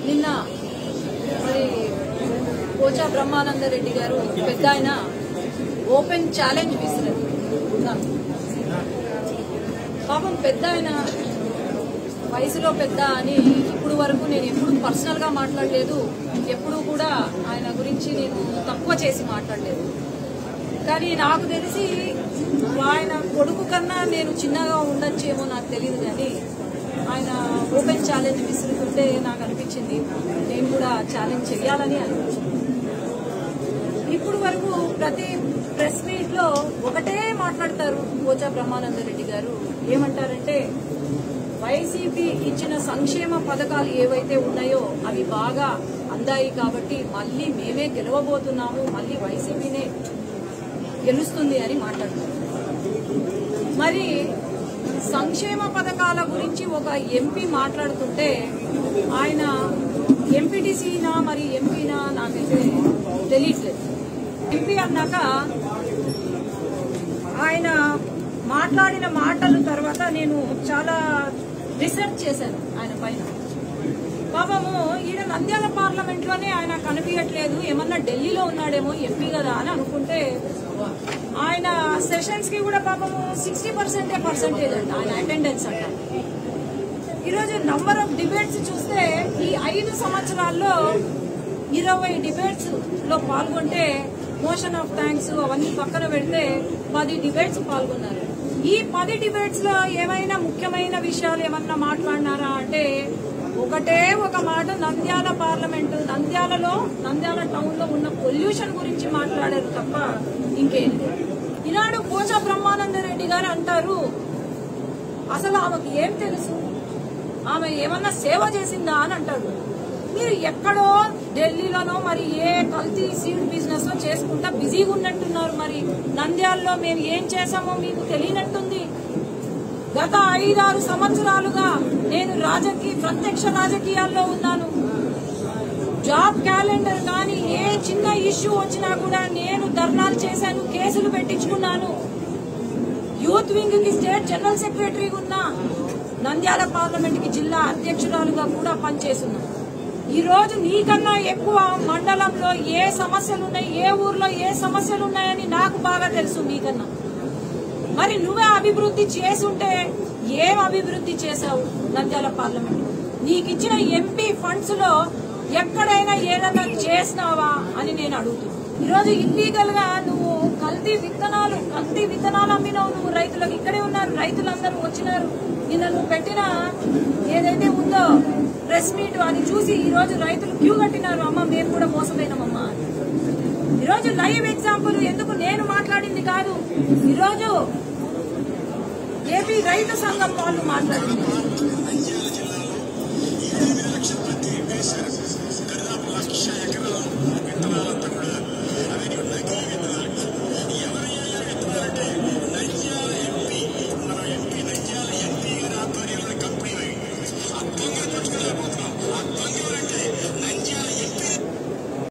నిన్న మరి పోచా బ్రహ్మానందరెడ్డి గారు పెద్ద ఆయన ఓపెన్ ఛాలెంజ్ విసిరారు. పాపం పెద్ద ఆయన వయసులో పెద్ద అని ఇప్పుడు వరకు నేను ఎప్పుడు పర్సనల్ గా మాట్లాడలేదు, ఎప్పుడు కూడా ఆయన గురించి నేను తక్కువ చేసి మాట్లాడలేదు. కానీ నాకు తెలిసి ఆయన కొడుకు కన్నా నేను చిన్నగా ఉండొచ్చేమో నాకు తెలియదు, కానీ ఆయన ఓపెన్ ఛాలెంజ్ విసురుతుంటే నాకు అనిపించింది నేను కూడా ఛాలెంజ్ చేయాలని అనిపించింది. ఇప్పుడు వరకు ప్రతి ప్రెస్ మీట్ లో ఒకటే మాట్లాడతారు పోచా బ్రహ్మానందరెడ్డి గారు. ఏమంటారంటే వైసీపీ ఇచ్చిన సంక్షేమ పథకాలు ఏవైతే ఉన్నాయో అవి బాగా అందాయి కాబట్టి మళ్లీ మేమే గెలవబోతున్నాము, మళ్లీ వైసీపీనే గెలుస్తుంది అని మాట్లాడుతున్నారు. మరి సంక్షేమ పథకాల గురించి ఒక ఎంపీ మాట్లాడుతుంటే ఆయన ఎంపీటీసీనా మరి ఎంపీనా నాకైతే తెలియట్లేదు. ఎంపీ అన్నాక ఆయన మాట్లాడిన మాటల తర్వాత నేను చాలా రీసెర్చ్ చేశాను ఆయన పైన. పాపము ఈయన నంద్యాల పార్లమెంట్ లోనే ఆయన కనిపించట్లేదు, ఏమన్నా ఢిల్లీలో ఉన్నాడేమో ఎంపీ కదా అని అనుకుంటే ఆయన సెషన్స్ కి కూడా పాపము 60% పర్సెంటేజ్ అంట ఆయన అటెండెన్స్ అంట. ఈరోజు నంబర్ ఆఫ్ డిబేట్స్ చూస్తే ఈ 5 సంవత్సరాల్లో 20 డిబేట్స్ లో పాల్గొంటే మోషన్ ఆఫ్ థ్యాంక్స్ అవన్నీ పక్కన పెడితే 10 డిబేట్స్ పాల్గొన్నారు. ఈ 10 డిబేట్స్ లో ఏమైనా ముఖ్యమైన విషయాలు ఏమన్నా మాట్లాడినారా అంటే ఒకటే ఒక మాట, నంద్యాల పార్లమెంటు నంద్యాల టౌన్ లో ఉన్న పొల్యూషన్ గురించి మాట్లాడారు తప్ప ఇంకేం లేదు. ఈనాడు పోచా బ్రహ్మానందరెడ్డి గారు అంటారు అసలు ఆమెకు ఏం తెలుసు, ఆమె ఏమన్నా సేవ చేసిందా అని అంటారు. మీరు ఎక్కడో ఢిల్లీలోనో మరి ఏ కల్తీ సీడ్ బిజినెస్ లో చేసుకుంటా బిజీగా ఉన్నట్టున్నారు. మరి నంద్యాలలో మేము ఏం చేశామో మీకు తెలియనట్టుంది. గత 5-6 సంవత్సరాలుగా నేను ప్రత్యక్ష రాజకీయాల్లో ఉన్నాను. జాబ్ క్యాలెండర్ కానీ ఏ చిన్న ఇష్యూ వచ్చినా కూడా నేను ధర్నాలు చేశాను, కేసులు పెట్టించుకున్నాను. యూత్ వింగ్ కి స్టేట్ జనరల్ సెక్రటరీగా ఉన్నా, నంద్యాల పార్లమెంట్ కి జిల్లా అధ్యక్షురాలుగా కూడా పనిచేస్తున్నాను. ఈ రోజు నీకన్నా ఎక్కువ మండలంలో ఏ సమస్యలున్నాయి, ఏ ఊర్లో ఏ సమస్యలున్నాయని నాకు బాగా తెలుసు నీకన్నా. మరి నువ్వే అభివృద్ధి చేసుంటే ఏం అభివృద్ధి చేశావు నంద్యాల పార్లమెంట్? నీకిచ్చిన ఎంపీ ఫండ్స్ లో ఎక్కడైనా ఏదన్నా చేసినావా అని నేను అడుగుతున్నాను. ఈరోజు ఇల్లీగల్ గా నువ్వు కల్తీ విత్తనాలు అమ్మినావు నువ్వు రైతులకు. ఇక్కడే ఉన్నారు రైతులందరూ వచ్చినారు. నిన్న నువ్వు పెట్టిన ఏదైతే ఉందో ప్రెస్ మీట్ అది చూసి ఈ రోజు రైతులు క్యూ కట్టినారు. అమ్మ మేము కూడా మోసపోయినామమ్మా. ఈరోజు లైవ్ ఎగ్జాంపుల్ ఎందుకు నేను మాట్లాడింది కాదు, ఈరోజు ఏపీ రైతు సంఘం వాళ్ళు మాట్లాడింది.